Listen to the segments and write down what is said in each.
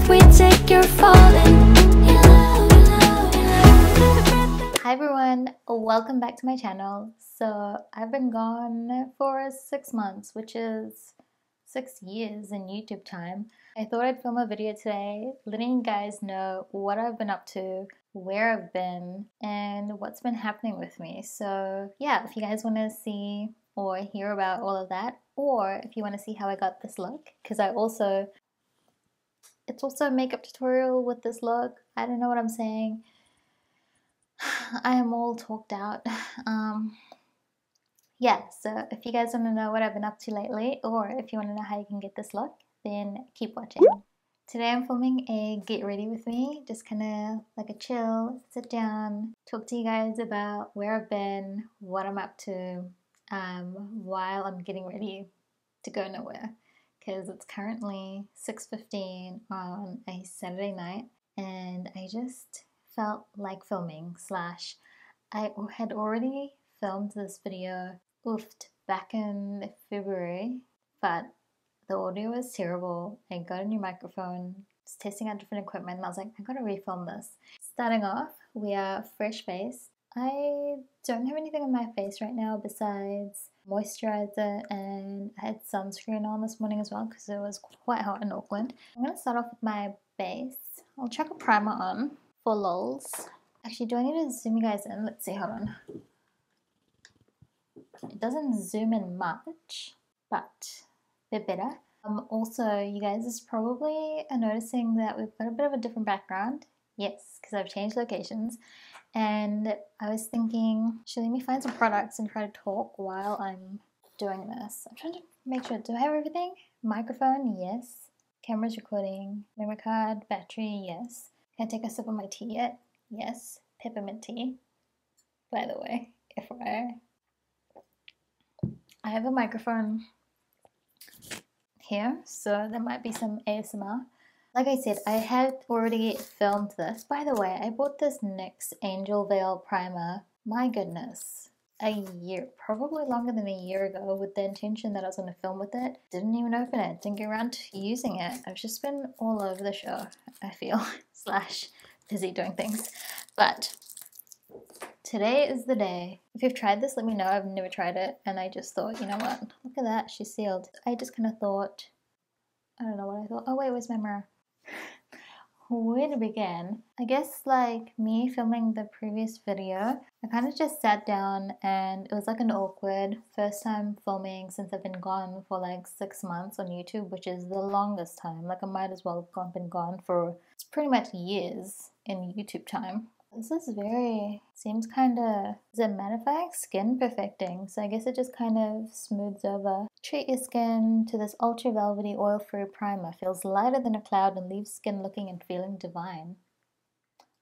if we take your falling. Hi everyone, welcome back to my channel. So I've been gone for 6 months, which is 6 years in YouTube time. I thought I'd film a video today letting you guys know what I've been up to, where I've been, and what's been happening with me. So yeah, if you guys want to see or hear about all of that, or if you want to see how I got this look, because it's also a makeup tutorial with this look. I don't know what I'm saying. I am all talked out. Yeah, so if you guys want to know what I've been up to lately, or if you want to know how you can get this look, then keep watching. Today I'm filming a get ready with me, just kind of like a chill, sit down, talk to you guys about where I've been, what I'm up to, while I'm getting ready to go nowhere. Because it's currently 6:15 on a Saturday night, and I just felt like filming / I had already filmed this video back in February, but the audio was terrible. I got a new microphone, was testing out different equipment, and I was like, I gotta refilm this. Starting off, we are fresh faced. I don't have anything on my face right now besides moisturizer, and I had sunscreen on this morning as well because it was quite hot in Auckland. I'm gonna start off with my base. I'll chuck a primer on for lols. Actually, do I need to zoom you guys in? Let's see, hold on. It doesn't zoom in much, but they're better. Also, you guys is probably noticing that we've got a bit of a different background. Yes, because I've changed locations. And I was thinking, let me find some products and try to talk while I'm doing this. I'm trying to make sure, do I have everything? Microphone, yes. Camera's recording. Memory card, battery, yes. Can I take a sip of my tea yet? Yes. Peppermint tea, by the way, FYI. I have a microphone here, so there might be some ASMR. Like I said, I had already filmed this. By the way, I bought this NYX Angel Veil Primer, my goodness, a year, probably longer than a year ago, with the intention that I was going to film with it. Didn't even open it, didn't get around to using it. I've just been all over the show, I feel, / busy doing things. But today is the day. If you've tried this, let me know. I've never tried it, and I just thought, you know what, look at that, she's sealed. I just kind of thought, I don't know what I thought. Oh wait, where's my mirror? Where to begin? I guess like me filming the previous video, I kind of just sat down and it was like an awkward first time filming since I've been gone for like 6 months on YouTube, which is the longest time. Like I might as well have been gone for it's pretty much years in YouTube time. This is seems kind of, is it mattifying? Skin perfecting. So I guess it just kind of smooths over. Treat your skin to this ultra velvety oil-free primer. Feels lighter than a cloud and leaves skin looking and feeling divine.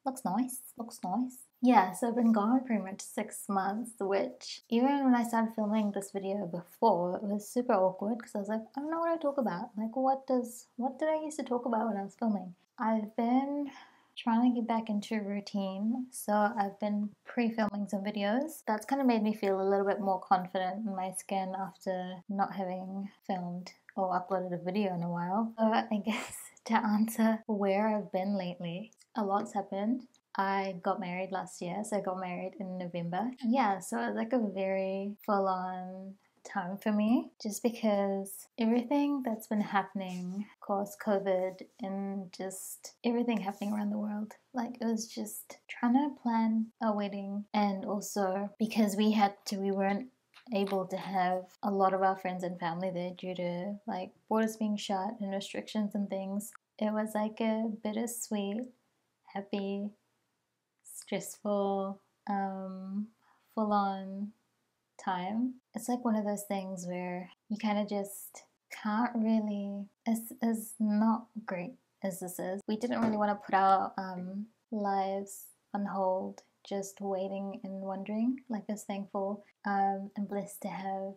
Looks nice, looks nice. Yeah, so I've been gone pretty much 6 months, which even when I started filming this video before, it was super awkward because I was like, I don't know what I talk about. Like what did I used to talk about when I was filming? I've been trying to get back into a routine, so I've been pre-filming some videos. That's kind of made me feel a little bit more confident in my skin after not having filmed or uploaded a video in a while. So I guess to answer where I've been lately, a lot's happened. I got married last year, so I got married in November. Yeah, so it's like a very full-on time for me, just because everything that's been happening, of course COVID and just everything happening around the world, like it was just trying to plan a wedding, and also because we weren't able to have a lot of our friends and family there due to like borders being shut and restrictions and things. It was like a bittersweet, happy, stressful, full-on time. It's like one of those things where you kind of just can't really, as not great as this is, we didn't really want to put our lives on hold just waiting and wondering. Like I was thankful and blessed to have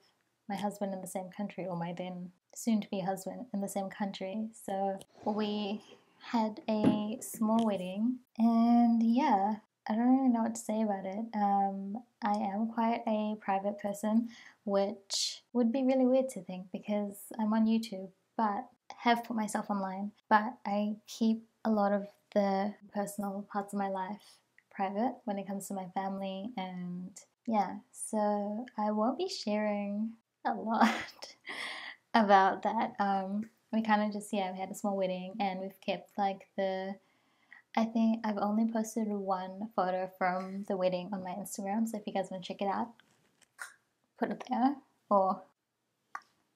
my husband in the same country, or my then soon to be husband in the same country. So we had a small wedding, and yeah, I don't really know what to say about it. I am quite a private person, which would be really weird to think because I'm on YouTube, but have put myself online, but I keep a lot of the personal parts of my life private when it comes to my family, and yeah, so I won't be sharing a lot about that. We kind of just, yeah, we had a small wedding and we've kept like I think I've only posted one photo from the wedding on my Instagram, so if you guys want to check it out, put it there or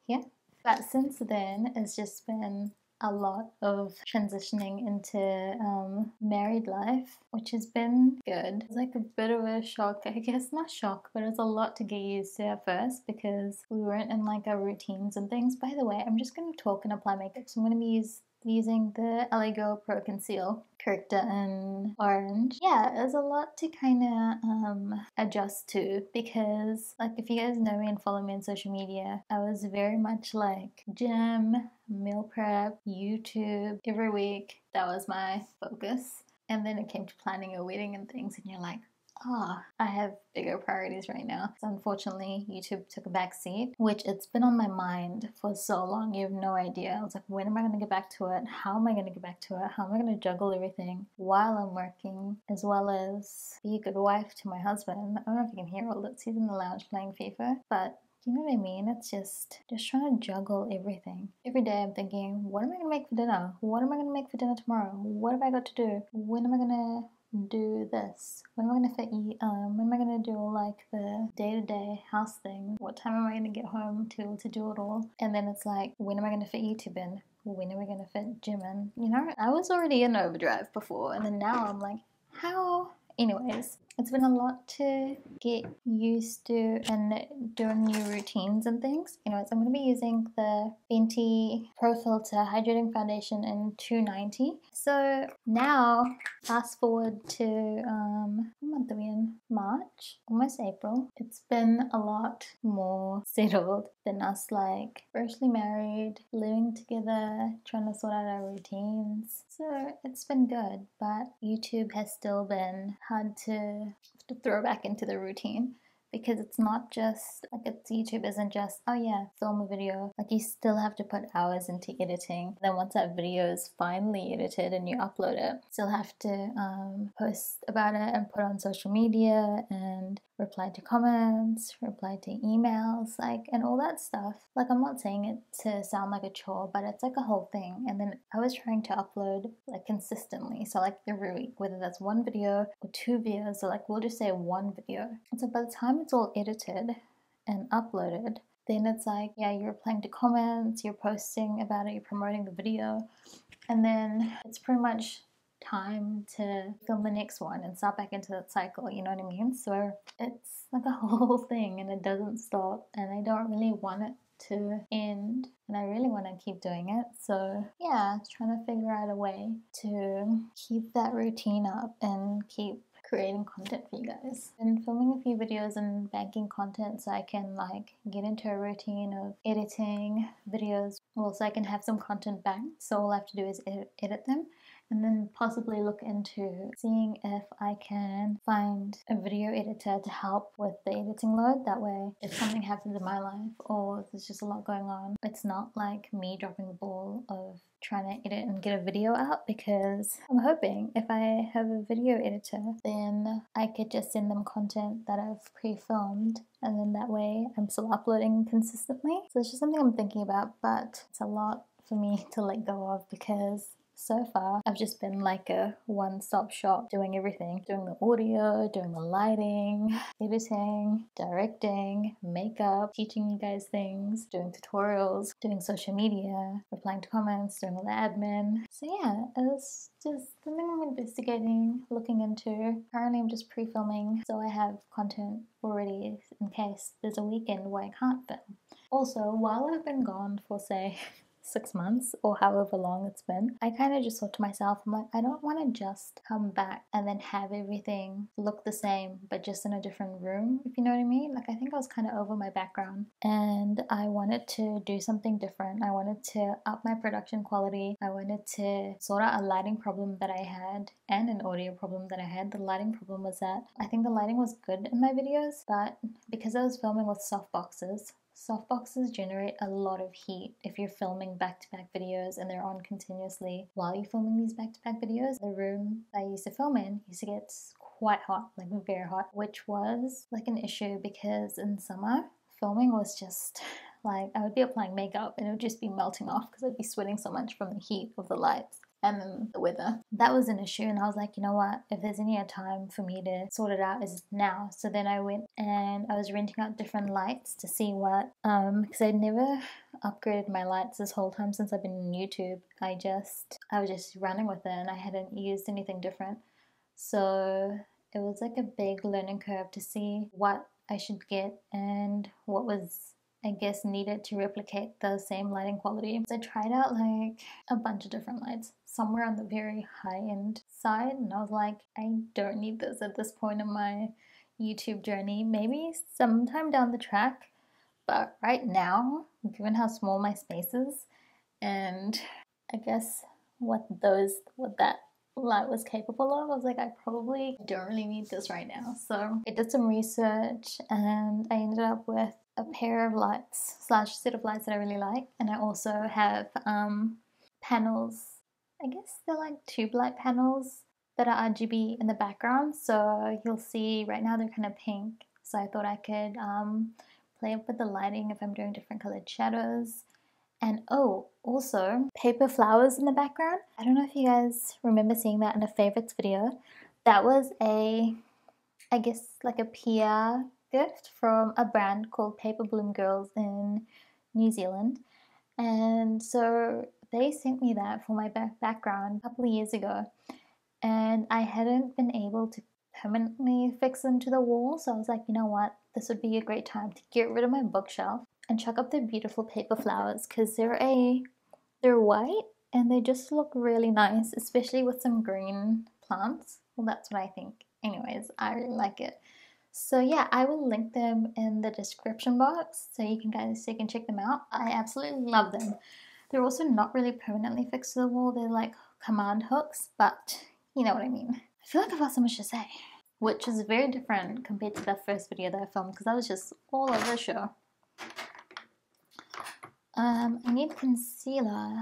here. But since then, it's just been a lot of transitioning into married life, which has been good. It's like a bit of a shock, I guess, not shock, but it's a lot to get used to at first because we weren't in like our routines and things. By the way, I'm just going to talk and apply makeup, so I'm going to be using the LA Girl Pro Conceal Corrector in orange. Yeah, there's a lot to kind of adjust to because, like, if you guys know me and follow me on social media, I was very much like gym, meal prep, YouTube every week. That was my focus. And then it came to planning a wedding and things, and you're like, I have bigger priorities right now. So unfortunately, YouTube took a back seat, which it's been on my mind for so long. You have no idea. I was like, when am I going to get back to it? How am I going to get back to it? How am I going to juggle everything while I'm working, as well as be a good wife to my husband? I don't know if you can hear all this. He's in the lounge playing FIFA, but you know what I mean? It's just trying to juggle everything. Every day I'm thinking, what am I going to make for dinner? What am I going to make for dinner tomorrow? What have I got to do? When am I going to do this? When am I gonna when am I gonna do all like the day-to-day house thing? What time am I gonna get home to do it all? And then it's like, when am I gonna fit YouTube in? When are we gonna fit gym in? You know, I was already in overdrive before, and then now I'm like, how? Anyways, it's been a lot to get used to and doing new routines and things. Anyways, I'm going to be using the Fenty Pro Filtr Hydrating Foundation in 290. So now, fast forward to, what month are we in? March? Almost April. It's been a lot more settled than us like freshly married, living together, trying to sort out our routines. So it's been good, but YouTube has still been hard to throw back into the routine because it's not just like YouTube isn't just, oh yeah, film a video. Like, you still have to put hours into editing. Then once that video is finally edited and you upload it, still have to post about it and put on social media and reply to comments, reply to emails, like, and all that stuff. Like, I'm not saying it to sound like a chore, but it's like a whole thing. And then I was trying to upload like consistently, so like every week, whether that's one video or two videos, or like we'll just say one video. And so by the time it's all edited and uploaded, then it's like, yeah, you're replying to comments, you're posting about it, you're promoting the video, and then it's pretty much time to film the next one and start back into that cycle, you know what I mean? So it's like a whole thing and it doesn't stop, and I don't really want it to end, and I really want to keep doing it. So yeah, trying to figure out a way to keep that routine up and keep creating content for you guys. And filming a few videos and banking content so I can like get into a routine of editing videos, well, so I can have some content banked, so all I have to do is edit them, and then possibly look into seeing if I can find a video editor to help with the editing load. That way, if something happens in my life or there's just a lot going on, it's not like me dropping the ball of trying to edit and get a video out, because I'm hoping if I have a video editor, then I could just send them content that I've pre-filmed, and then that way I'm still uploading consistently. So it's just something I'm thinking about, but it's a lot for me to let go of because so far I've just been like a one-stop shop, doing everything, doing the audio, doing the lighting, editing, directing, makeup, teaching you guys things, doing tutorials, doing social media, replying to comments, doing all the admin. So yeah, it's just something I'm investigating, looking into. Currently I'm just pre-filming, so I have content already in case there's a weekend where I can't film. Also, while I've been gone for say 6 months or however long it's been, I kind of just thought to myself, I'm like, I don't want to just come back and then have everything look the same but just in a different room, if you know what I mean. Like, I think I was kind of over my background and I wanted to do something different. I wanted to up my production quality. I wanted to sort out a lighting problem that I had and an audio problem that I had. The lighting problem was that I think the lighting was good in my videos, but because I was filming with soft boxes, softboxes generate a lot of heat if you're filming back-to-back videos and they're on continuously while you're filming these back-to-back videos. The room I used to film in used to get quite hot, like very hot, which was like an issue because in summer filming was just like I would be applying makeup and it would just be melting off because I'd be sweating so much from the heat of the lights and then the weather. That was an issue, and I was like, you know what, if there's any time for me to sort it out, is now. So then I went and I was renting out different lights to see what because I'd never upgraded my lights this whole time since I've been on YouTube. I was just running with it and I hadn't used anything different. So it was like a big learning curve to see what I should get and what was, I guess, needed to replicate the same lighting quality. So I tried out like a bunch of different lights, somewhere on the very high end side, and I was like, I don't need this at this point in my YouTube journey. Maybe sometime down the track, but right now, given how small my space is, and I guess what that light was capable of, I was like, I probably don't really need this right now. So I did some research and I ended up with a pair of lights slash set of lights that I really like, and I also have panels. I guess they're like tube light panels that are RGB in the background, so you'll see right now they're kind of pink, so I thought I could play up with the lighting if I'm doing different colored shadows. And oh, also paper flowers in the background. I don't know if you guys remember seeing that in a favorites video. That was I guess like a PR gift from a brand called Paper Bloom Girls in New Zealand. And so they sent me that for my background a couple of years ago. And I hadn't been able to permanently fix them to the wall. So I was like, you know what? This would be a great time to get rid of my bookshelf and chuck up the beautiful paper flowers because they're white and they just look really nice, especially with some green plants. Well, that's what I think. Anyways, I really like it. So yeah, I will link them in the description box so you can check them out. I absolutely love them. They're also not really permanently fixed to the wall. They're like command hooks, but you know what I mean. I feel like I've got so much to say, which is very different compared to the first video that I filmed because I was just all over the show. I need concealer.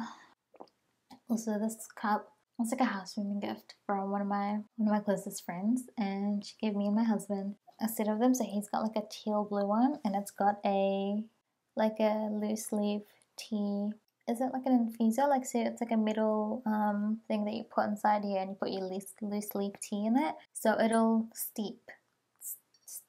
Also, this cup was like a housewarming gift from one of my closest friends, and she gave me and my husband a set of them. So he's got like a teal blue one, and it's got a loose leaf tea. Is it like an infuser? Like, so it's like a middle thing that you put inside here, and you put your loose leaf tea in it, so it'll steep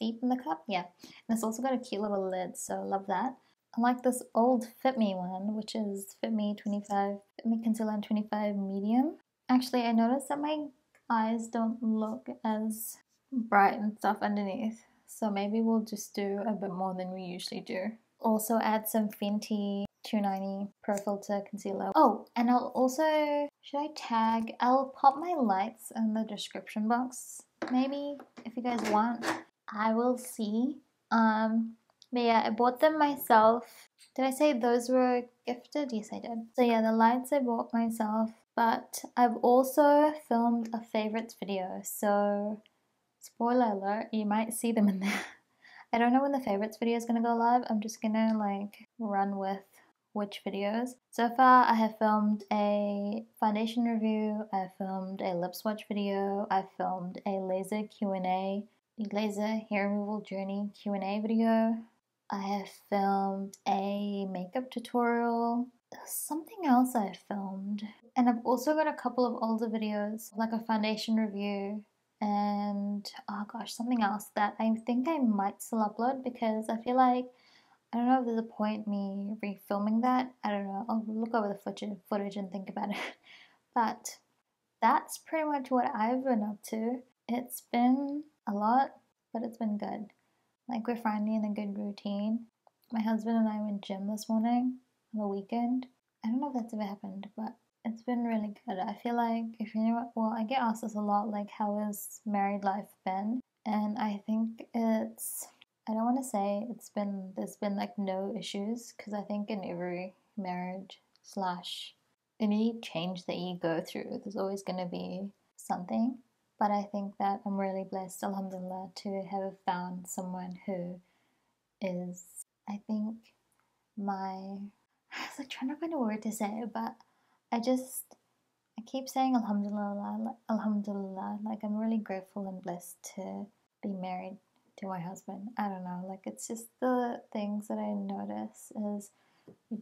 in the cup. Yeah, and it's also got a cute little lid, so I love that. I like this old FitMe one, which is FitMe Concealer in 25 Medium. Actually, I noticed that my eyes don't look as bright and stuff underneath, so maybe we'll just do a bit more than we usually do. Also add some Fenty 290 Pro Filtr Concealer. Oh, and I'll also, I'll pop my lights in the description box, maybe, if you guys want. I will see. But yeah, I bought them myself. Did I say those were gifted? Yes, I did. So yeah, the lights I bought myself, but I've also filmed a favorites video. So spoiler alert, you might see them in there. I don't know when the favorites video is going to go live. I'm just going to like run with which videos. So far, I have filmed a foundation review, I filmed a lip swatch video, I filmed a laser Q&A, laser hair removal journey Q&A video. I have filmed a makeup tutorial. There's something else I filmed. And I've also got a couple of older videos, like a foundation review and, oh gosh, something else that I think I might still upload because I feel like, I don't know if there's a point me refilming that. I don't know. I'll look over the footage and think about it. But that's pretty much what I've been up to. It's been a lot, but it's been good. Like, we're finally in a good routine. My husband and I went gym this morning on the weekend. I don't know if that's ever happened, but it's been really good. I feel like, if you know what, well, I get asked this a lot, like, how has married life been? And I think I don't want to say there's been like no issues, because I think in every marriage slash any change that you go through, there's always going to be something. But I think that I'm really blessed, alhamdulillah, to have found someone who is, I think, I was like trying to find a word to say, but I keep saying alhamdulillah, alhamdulillah, like I'm really grateful and blessed to be married to my husband. I don't know, like it's just the things that I notice is we're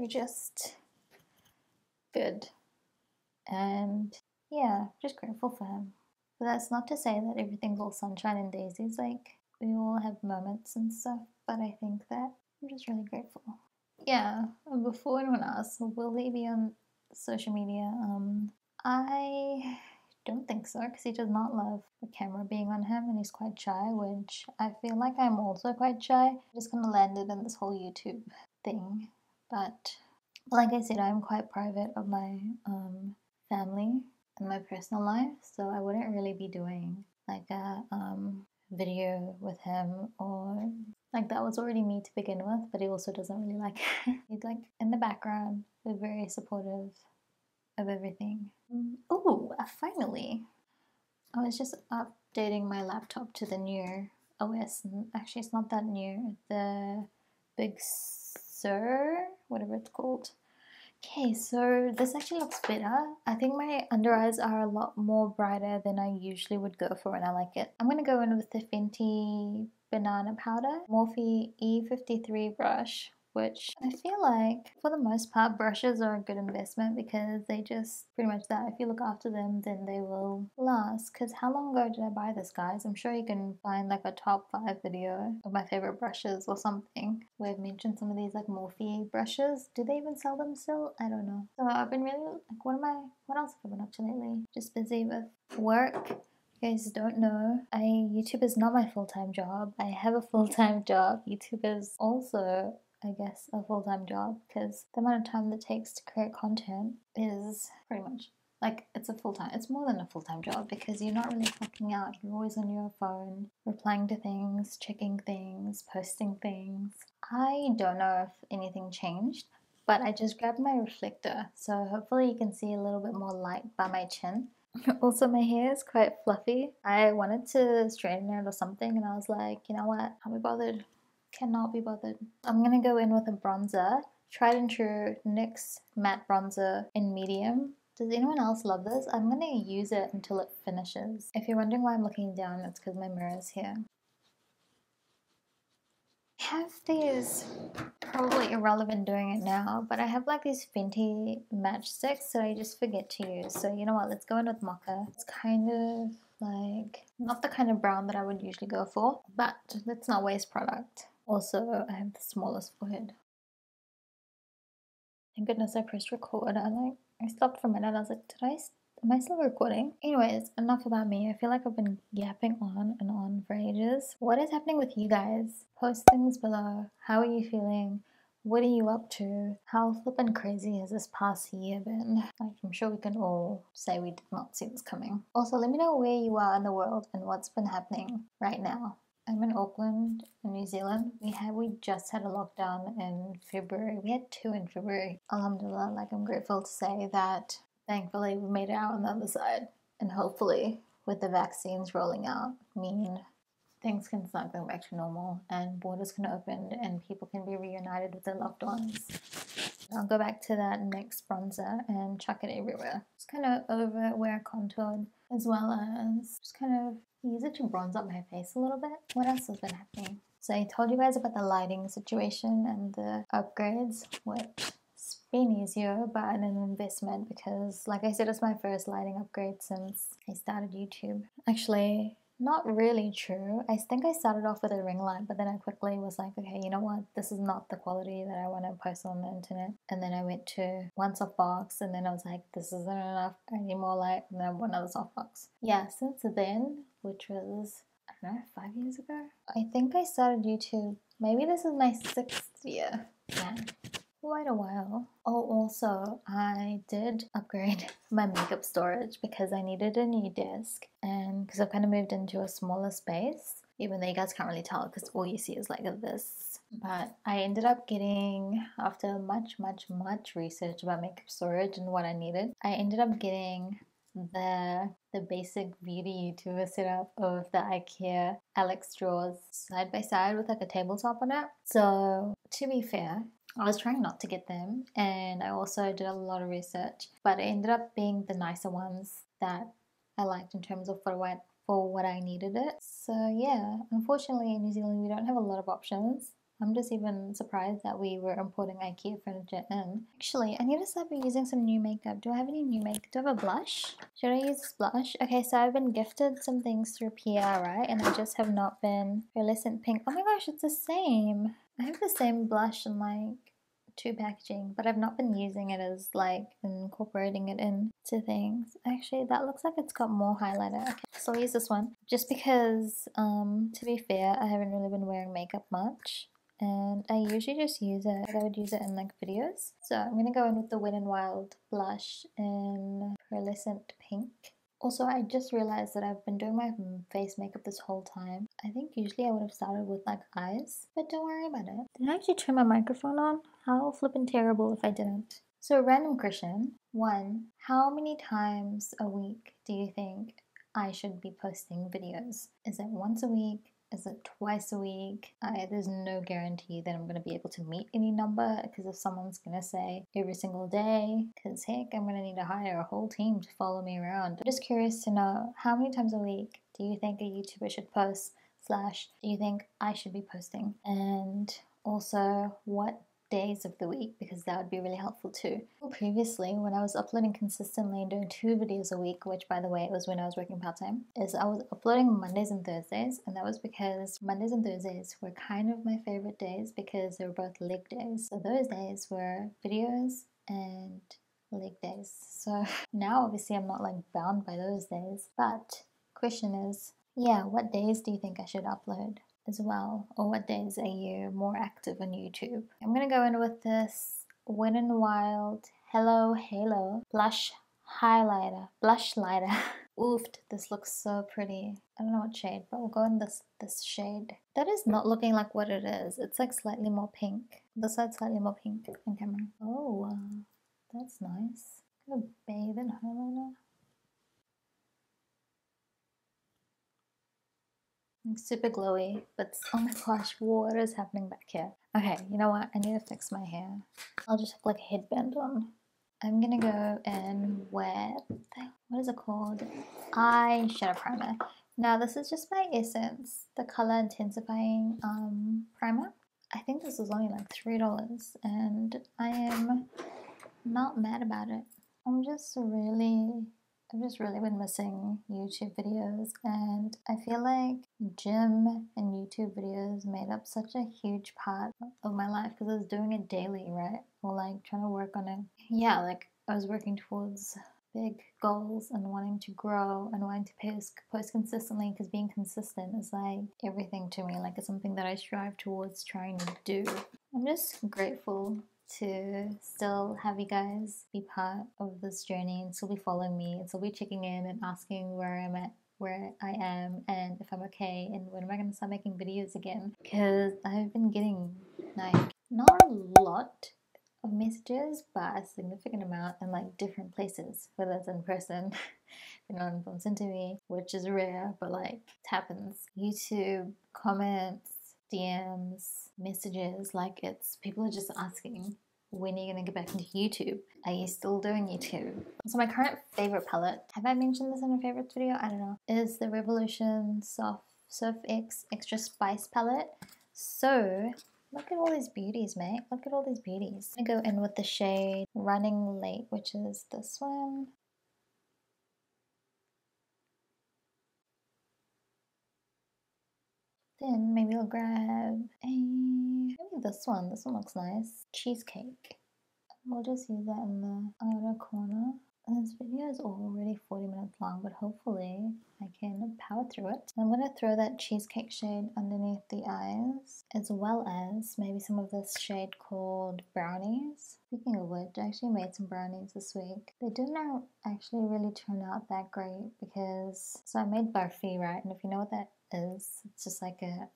just good, and yeah, just grateful for him. But that's not to say that everything's all sunshine and daisies, like we all have moments and stuff, but I think that I'm just really grateful. Yeah, before anyone asks, will he be on social media? I don't think so, because he does not love the camera being on him and he's quite shy, which I feel like I'm also quite shy. I just kind of landed in this whole YouTube thing. But like I said, I'm quite private of my family and my personal life, so I wouldn't really be doing like a video with him, or like that was already me to begin with, but he also doesn't really like it. He's like in the background, we're very supportive of everything. Oh, finally, I was just updating my laptop to the new OS, and actually it's not that new, the Big Sur, whatever it's called. Okay, so this actually looks better. I think my under eyes are a lot more brighter than I usually would go for, and I like it. I'm going to go in with the Fenty Banana Powder Morphe E53 brush, which I feel like for the most part brushes are a good investment because they just pretty much that. If you look after them, then they will last. Because how long ago did I buy this, guys? I'm sure you can find like a top 5 video of my favorite brushes or something where I've mentioned some of these like Morphe brushes. Do they even sell them still? I don't know. So I've been really like, what else have I been up to lately? Just busy with work. You guys don't know, YouTube is not my full-time job. I have a full-time job. YouTube is also, I guess, a full-time job, because the amount of time that it takes to create content is pretty much like it's more than a full-time job, because you're not really clocking out. You're always on your phone, replying to things, checking things, posting things. I don't know if anything changed, but I just grabbed my reflector, so hopefully you can see a little bit more light by my chin. Also, my hair is quite fluffy. I wanted to straighten it or something, and I was like, you know what, can't be bothered. Cannot be bothered. I'm gonna go in with a bronzer, tried and true NYX Matte Bronzer in medium. Does anyone else love this? I'm gonna use it until it finishes. If you're wondering why I'm looking down, it's because my mirror is here. I have these, probably irrelevant doing it now, but I have like these Fenty matchsticks that I just forget to use. So you know what, let's go in with Mocha. It's kind of like, not the kind of brown that I would usually go for, but let's not waste product. Also, I have the smallest forehead. Thank goodness I pressed record. I stopped for a minute. I was like, am I still recording? Anyways, enough about me. I feel like I've been yapping on and on for ages. What is happening with you guys? Post things below. How are you feeling? What are you up to? How flippin' crazy has this past year been? Like, I'm sure we can all say we did not see this coming. Also, let me know where you are in the world and what's been happening right now. I'm in Auckland, in New Zealand. We just had a lockdown in February. We had 2 in February. Alhamdulillah, like I'm grateful to say that thankfully we made it out on the other side. And hopefully with the vaccines rolling out, things can start going back to normal and borders can open and people can be reunited with their loved ones. I'll go back to that NYX bronzer and chuck it everywhere. Just kind of over where I contoured, as well as just kind of use it to bronze up my face a little bit. What else has been happening? So I told you guys about the lighting situation and the upgrades, which it's been easier but an investment because, like I said, it's my first lighting upgrade since I started YouTube. Actually, not really true. I think I started off with a ring light, but then I quickly was like, okay, you know what? This is not the quality that I want to post on the internet. And then I went to one softbox, and then I was like, this isn't enough. I need more light. And then one other softbox. Yeah, since then, which was, I don't know, 5 years ago, I think I started YouTube. Maybe this is my 6th year. Yeah. Quite a while. Oh, also, I did upgrade my makeup storage because I needed a new desk, and because I've kind of moved into a smaller space, even though you guys can't really tell because all you see is like this. But I ended up getting, after much research about makeup storage and what I needed, I ended up getting the basic beauty YouTuber setup of the IKEA Alex drawers side by side with like a tabletop on it. So to be fair, I was trying not to get them, and I also did a lot of research, but it ended up being the nicer ones that I liked in terms of for what I needed it. So yeah, unfortunately in New Zealand we don't have a lot of options. I'm just even surprised that we were importing IKEA furniture in. Actually, I need to start using some new makeup. Do I have any new makeup? Do I have a blush? Should I use this blush? Okay, so I've been gifted some things through PR, right? And I just have not been pearlescent pink. Oh my gosh, it's the same. I have the same blush in like 2 packaging, but I've not been using it as like incorporating it into things. Actually, that looks like it's got more highlighter. Okay, so I'll use this one just because, to be fair, I haven't really been wearing makeup much. And I usually just use it, I would use it in like videos. So I'm going to go in with the Wet n Wild blush in pearlescent pink. Also, I just realized that I've been doing my face makeup this whole time. I think usually I would have started with like eyes, but don't worry about it. Did I actually turn my microphone on? How flippin' terrible if I didn't. So random question. 1. How many times a week do you think I should be posting videos? Is it once a week? Is it twice a week? There's no guarantee that I'm going to be able to meet any number, because if someone's going to say every single day, because heck, I'm going to need to hire a whole team to follow me around. I'm just curious to know, how many times a week do you think a YouTuber should post / do you think I should be posting? And also, what days of the week, because that would be really helpful too. Previously, when I was uploading consistently and doing 2 videos a week, which by the way, it was when I was working part-time, is I was uploading Mondays and Thursdays, and that was because Mondays and Thursdays were kind of my favorite days because they were both leg days. So those days were videos and leg days. So now obviously I'm not like bound by those days, but question is, yeah, what days do you think I should upload as well, or what days are you more active on YouTube? I'm gonna go in with this Wet n Wild Hello Halo blush lighter. Oofed, this looks so pretty. I don't know what shade, but we'll go in this shade. That is not looking like what it is. It's like slightly more pink. This side's slightly more pink on camera. Oh, that's nice. I'm gonna bathe in highlighter. Super glowy, but oh my gosh, what is happening back here? Okay, you know what? I need to fix my hair. I'll just have like a headband on. I'm gonna go in with, what is it called? Eyeshadow Primer. Now this is just by Essence, the color intensifying primer. I think this was only like $3, and I am not mad about it. I've just really been missing YouTube videos, and I feel like gym and YouTube videos made up such a huge part of my life because I was doing it daily, right? Or like trying to work on it. Yeah, like I was working towards big goals and wanting to grow and wanting to post consistently, because being consistent is like everything to me. Like it's something that I strive towards trying to do. I'm just grateful to still have you guys be part of this journey and still be following me and still be checking in and asking where I'm at, where I am, and if I'm okay, and when am I going to start making videos again, because I've been getting like not a lot of messages but a significant amount in like different places, whether it's in person if no one bumps into me, which is rare, but like it happens. YouTube comments, DMs, messages, like it's people are just asking, when are you going to get back into YouTube? Are you still doing YouTube? So my current favorite palette, have I mentioned this in a favorites video? I don't know, is the Revolution Surf X Extra Spice palette. So look at all these beauties, mate. Look at all these beauties. I'm going to go in with the shade Running Late, which is this one. Then maybe I'll grab maybe this one. This one looks nice. Cheesecake. We'll just use that in the outer corner. And this video is already 40 minutes long, but hopefully I can power through it. I'm going to throw that cheesecake shade underneath the eyes, as well as maybe some of this shade called Brownies. Speaking of which, I actually made some brownies this week. They didn't actually really turn out that great because, so I made barfi, right? And if you know what that is, it's just like a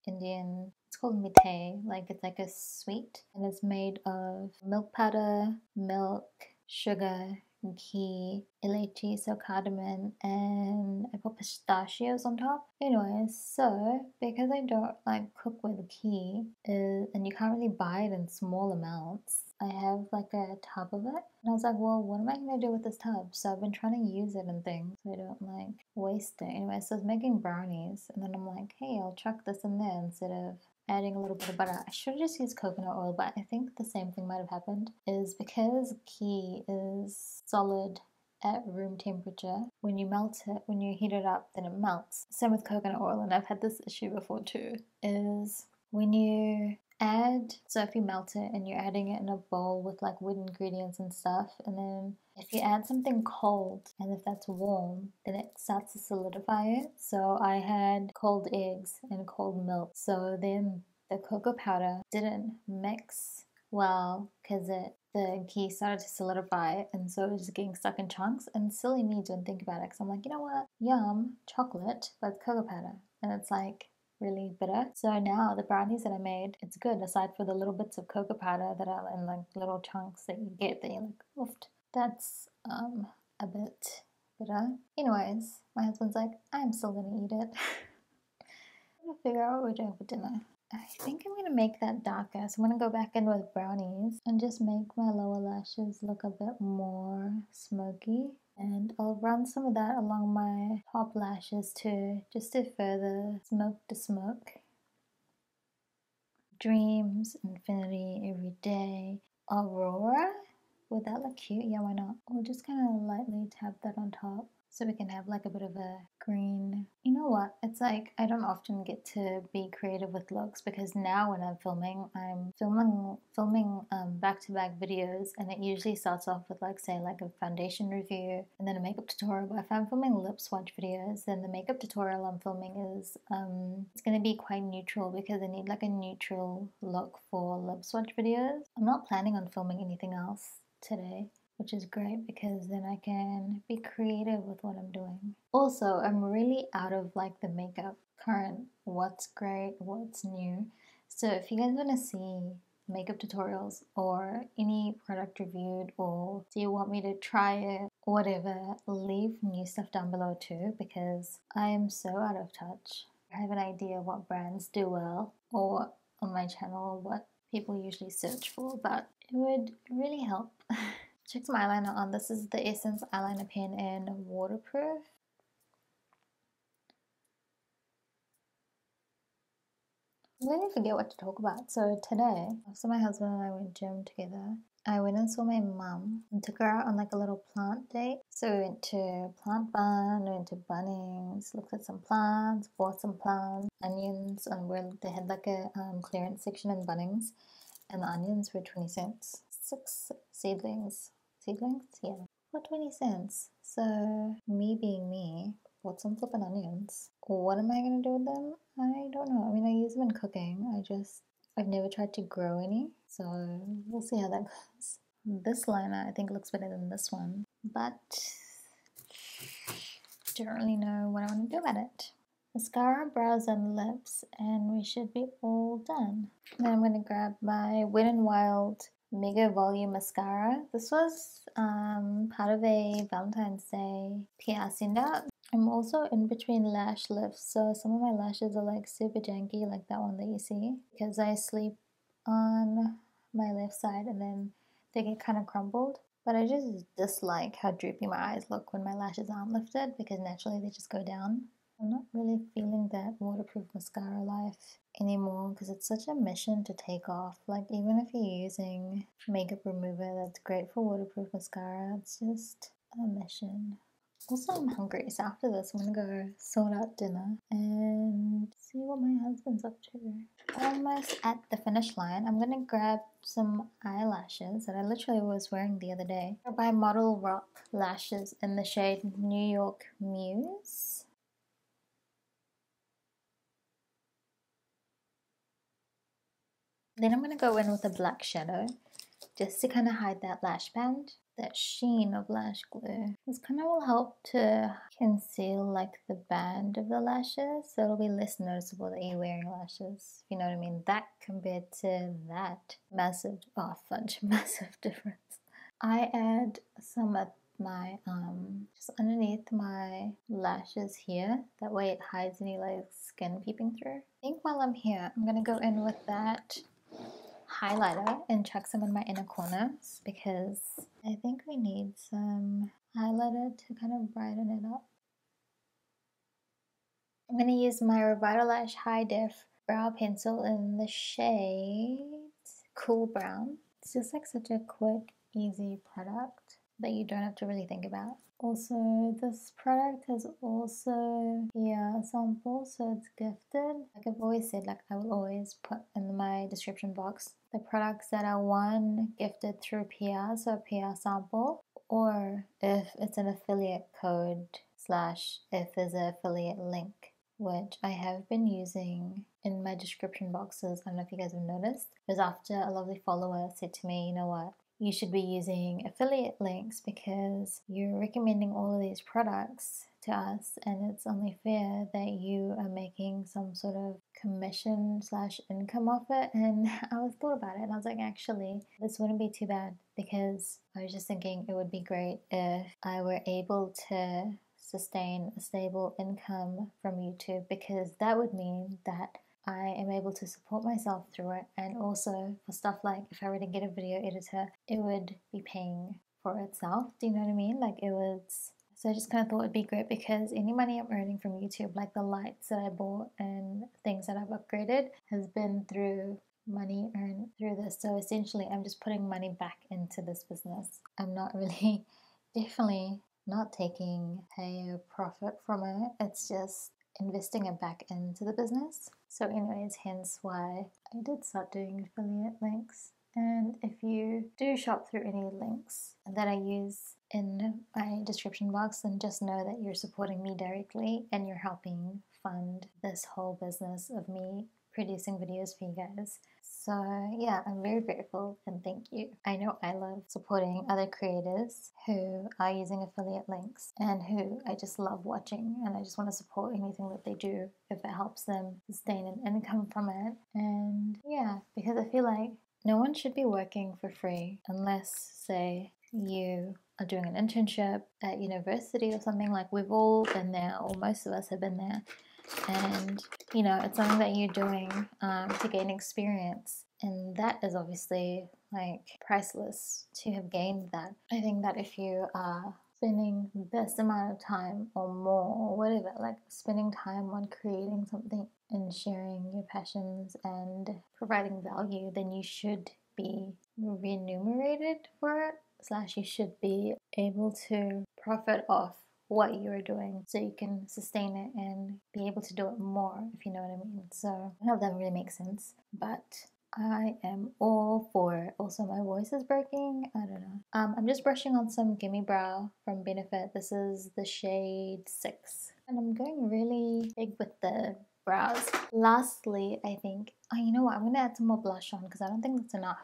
Indian, it's called mithai, like it's like a sweet, and it's made of milk powder, milk, sugar, ghee, elaichi, so cardamom, and I put pistachios on top. Anyways, so because I don't like cook with ghee, and you can't really buy it in small amounts, I have like a tub of it. And I was like, well, what am I going to do with this tub? So I've been trying to use it and things so I don't like waste it. Anyway, so I was making brownies, and then I'm like, hey, I'll chuck this in there instead of adding a little bit of butter. I should have just used coconut oil, but I think the same thing might have happened. Is because ghee is solid at room temperature, when you melt it, when you heat it up, then it melts. Same with coconut oil, and I've had this issue before too, is when you add, so if you melt it and you're adding it in a bowl with like wood ingredients and stuff, and then if you add something cold and if that's warm, then it starts to solidify it. So I had cold eggs and cold milk, so then the cocoa powder didn't mix well because the ghee started to solidify, and so it was just getting stuck in chunks. And silly me didn't think about it because I'm like, you know what, yum, chocolate, but it's cocoa powder, and it's like really bitter. So now the brownies that I made, it's good aside for the little bits of cocoa powder that are in like little chunks that you get that you're like, oof, that's a bit bitter. Anyways, my husband's like, I'm still gonna eat it. I'm gonna figure out what we're doing for dinner. I think I'm gonna make that darker, so I'm gonna go back in with brownies and just make my lower lashes look a bit more smoky. And I'll run some of that along my top lashes too, just to further smoke the smoke. Dreams, infinity, everyday, aurora. Would that look cute? Yeah, why not? We'll just kind of lightly tap that on top so we can have like a bit of a green. You know what? It's like I don't often get to be creative with looks because now when I'm filming back-to-back videos, and it usually starts off with like say like a foundation review and then a makeup tutorial. But if I'm filming lip swatch videos, then the makeup tutorial I'm filming is it's gonna be quite neutral because I need like a neutral look for lip swatch videos. I'm not planning on filming anything else today, which is great because then I can be creative with what I'm doing. Also, I'm really out of like the makeup current, what's great, what's new. So if you guys want to see makeup tutorials or any product reviewed, or do you want me to try it or whatever, leave new stuff down below too, because I am so out of touch. I have an idea what brands do well, or on my channel what people usually search for, but it would really help. Check some eyeliner on. This is the Essence eyeliner pen in waterproof. I really forget what to talk about. So today, after my husband and I went gym together, I went and saw my mum and took her out on like a little plant date. So we went to Plant Barn, we went to Bunnings, looked at some plants, bought some plants, onions, and where they had like a clearance section in Bunnings, and the onions were 20 cents. 6 seedlings. Seedlings? Yeah. For 20 cents. So, me being me, bought some flippin' onions. What am I gonna do with them? I don't know. I mean, I use them in cooking. I've never tried to grow any. So, we'll see how that goes. This liner, I think, looks better than this one. But, don't really know what I want to do about it. Mascara, brows, and lips, and we should be all done. Then I'm gonna grab my Wet n Wild Mega Volume Mascara. This was part of a Valentine's Day PR send out. I'm also in between lash lifts, so some of my lashes are like super janky, like that one that you see, because I sleep on my left side and then they get kind of crumbled. But I just dislike how droopy my eyes look when my lashes aren't lifted, because naturally they just go down. I'm not really feeling that waterproof mascara life anymore because it's such a mission to take off. Like, even if you're using makeup remover that's great for waterproof mascara, it's just a mission. Also, I'm hungry, so after this I'm gonna go sort out dinner and see what my husband's up to. Almost at the finish line. I'm gonna grab some eyelashes that I literally was wearing the other day by Model Rock Lashes in the shade New York Muse. Then I'm going to go in with a black shadow just to kind of hide that lash band, that sheen of lash glue. This kind of will help to conceal like the band of the lashes, so it'll be less noticeable that you're wearing lashes, if you know what I mean. That compared to that, massive, oh fudge, massive difference. I add some my just underneath my lashes here. That way it hides any like skin peeping through. I think while I'm here, I'm gonna go in with that highlighter and chuck some in my inner corners because I think we need some highlighter to kind of brighten it up. I'm going to use my Revitalize High Def Brow Pencil in the shade Cool Brown. It's just like such a quick, easy product that you don't have to really think about. Also, this product has also PR sample, so it's gifted. Like I've always said, like I will always put in my description box the products that are one gifted through PR, so a PR sample, or if it's an affiliate code / if there's an affiliate link, which I have been using in my description boxes. I don't know if you guys have noticed. It was after a lovely follower said to me, you know what, you should be using affiliate links because you're recommending all of these products to us and it's only fair that you are making some sort of commission / income off it. And I was thought about it and I was like, actually this wouldn't be too bad, because I was just thinking it would be great if I were able to sustain a stable income from YouTube, because that would mean that I am able to support myself through it, and also for stuff like if I were to get a video editor, it would be paying for itself. Do you know what I mean? Like it was, so I just kind of thought it'd be great because any money I'm earning from YouTube, like the lights that I bought and things that I've upgraded, has been through money earned through this. So essentially I'm just putting money back into this business. I'm not really, definitely not taking a profit from it. It's just investing it back into the business. So anyways, hence why I did start doing affiliate links. And if you do shop through any links that I use in my description box, then just know that you're supporting me directly and you're helping fund this whole business of me producing videos for you guys. So yeah, I'm very grateful and thank you. I know I love supporting other creators who are using affiliate links and who I just love watching, and I just want to support anything that they do if it helps them sustain an income from it. And yeah, because I feel like no one should be working for free unless, say, you are doing an internship at university or something. Like we've all been there, or most of us have been there. And you know, it's something that you're doing to gain experience, and that is obviously like priceless to have gained that. I think that if you are spending this amount of time or more or whatever, like spending time on creating something and sharing your passions and providing value, then you should be remunerated for it / you should be able to profit off what you're doing so you can sustain it and be able to do it more, if you know what I mean. So I hope that really makes sense, but I am all for it. Also, my voice is breaking. I don't know. I'm just brushing on some Gimme Brow from Benefit. This is the shade 6. And I'm going really big with the brows. Lastly, I think, oh, you know what? I'm going to add some more blush on because I don't think that's enough.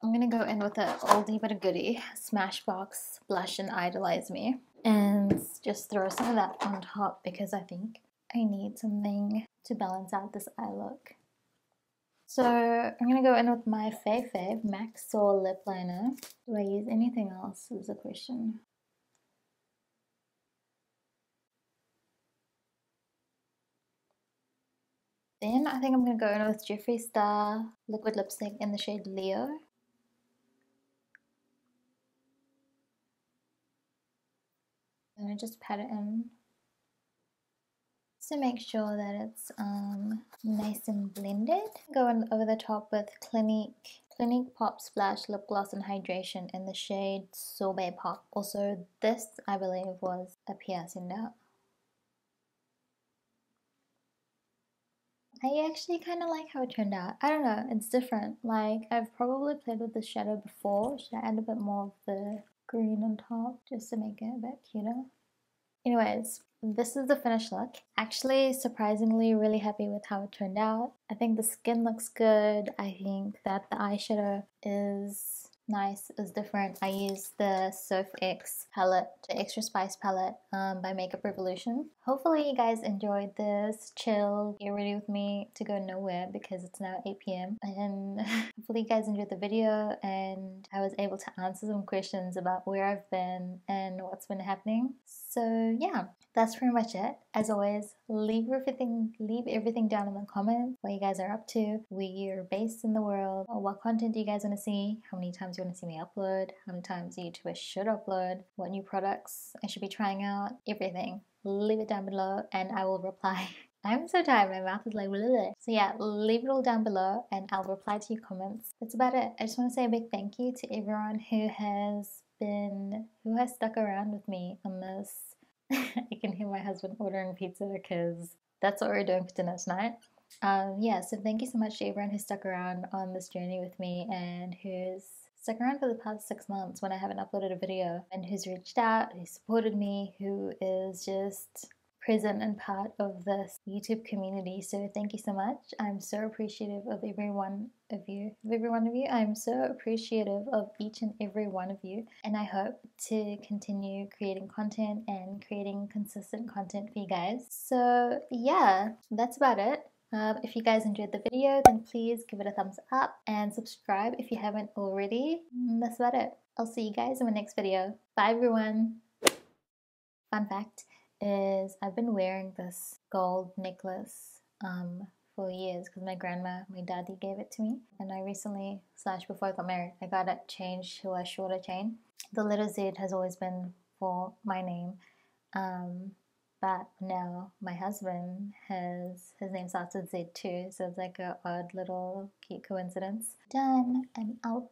I'm going to go in with an oldie but a goodie Smashbox Blush and Idolize Me, and just throw some of that on top because I think I need something to balance out this eye look. So I'm going to go in with my fave MAC Soul Lip Liner. Do I use anything else is the question. Then I think I'm going to go in with Jeffree Star Liquid Lipstick in the shade Leo. And I just pat it in to make sure that it's nice and blended. Going over the top with Clinique Pop Splash Lip Gloss and Hydration in the shade Sorbet Pop. Also, this I believe was a PR send-out. I actually kind of like how it turned out. I don't know, it's different. Like, I've probably played with this shadow before. Should I add a bit more of the green on top just to make it a bit cuter? Anyways, this is the finished look. Actually, surprisingly, really happy with how it turned out. I think the skin looks good. I think that the eyeshadow is nice, is different. I use the Surf X palette, the Extra Spice palette by Makeup Revolution. Hopefully you guys enjoyed this chill, get ready with me to go nowhere because it's now 8 p.m. And hopefully you guys enjoyed the video and I was able to answer some questions about where I've been and what's been happening. So yeah, that's pretty much it. As always, leave everything down in the comments, what you guys are up to, where you're based in the world, or what content do you guys want to see, how many times you want to see me upload, how many times YouTubers should upload, what new products I should be trying out, everything. Leave it down below and I will reply. I'm so tired, my mouth is like bleh. So yeah, leave it all down below and I'll reply to your comments. That's about it. I just want to say a big thank you to everyone who has stuck around with me on this. I can hear my husband ordering pizza because that's what we're doing for dinner tonight. Yeah, so thank you so much to everyone who stuck around on this journey with me and who's stuck around for the past 6 months when I haven't uploaded a video, and who's reached out, who supported me, who is just present and part of this YouTube community. So thank you so much. I'm so appreciative of every one of you. I'm so appreciative of each and every one of you, and I hope to continue creating content and creating consistent content for you guys. So yeah, that's about it. If you guys enjoyed the video, then please give it a thumbs up and subscribe if you haven't already. That's about it. I'll see you guys in my next video. Bye everyone. Fun fact is I've been wearing this gold necklace for years because my daddy gave it to me, and I recently, before I got married, I got it changed to a shorter chain. The letter Z has always been for my name, but now my husband his name starts with Z too, so it's like a odd little cute coincidence. Done and out.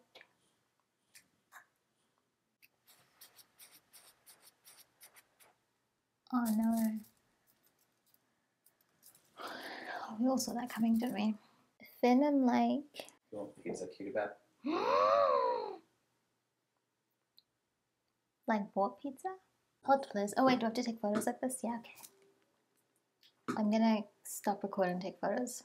Oh no. We all saw that coming, didn't we? Finn and like... You want pizza cutie bat? Like what pizza? Hot please. Oh wait, do I have to take photos like this? Yeah, okay. I'm gonna stop recording and take photos.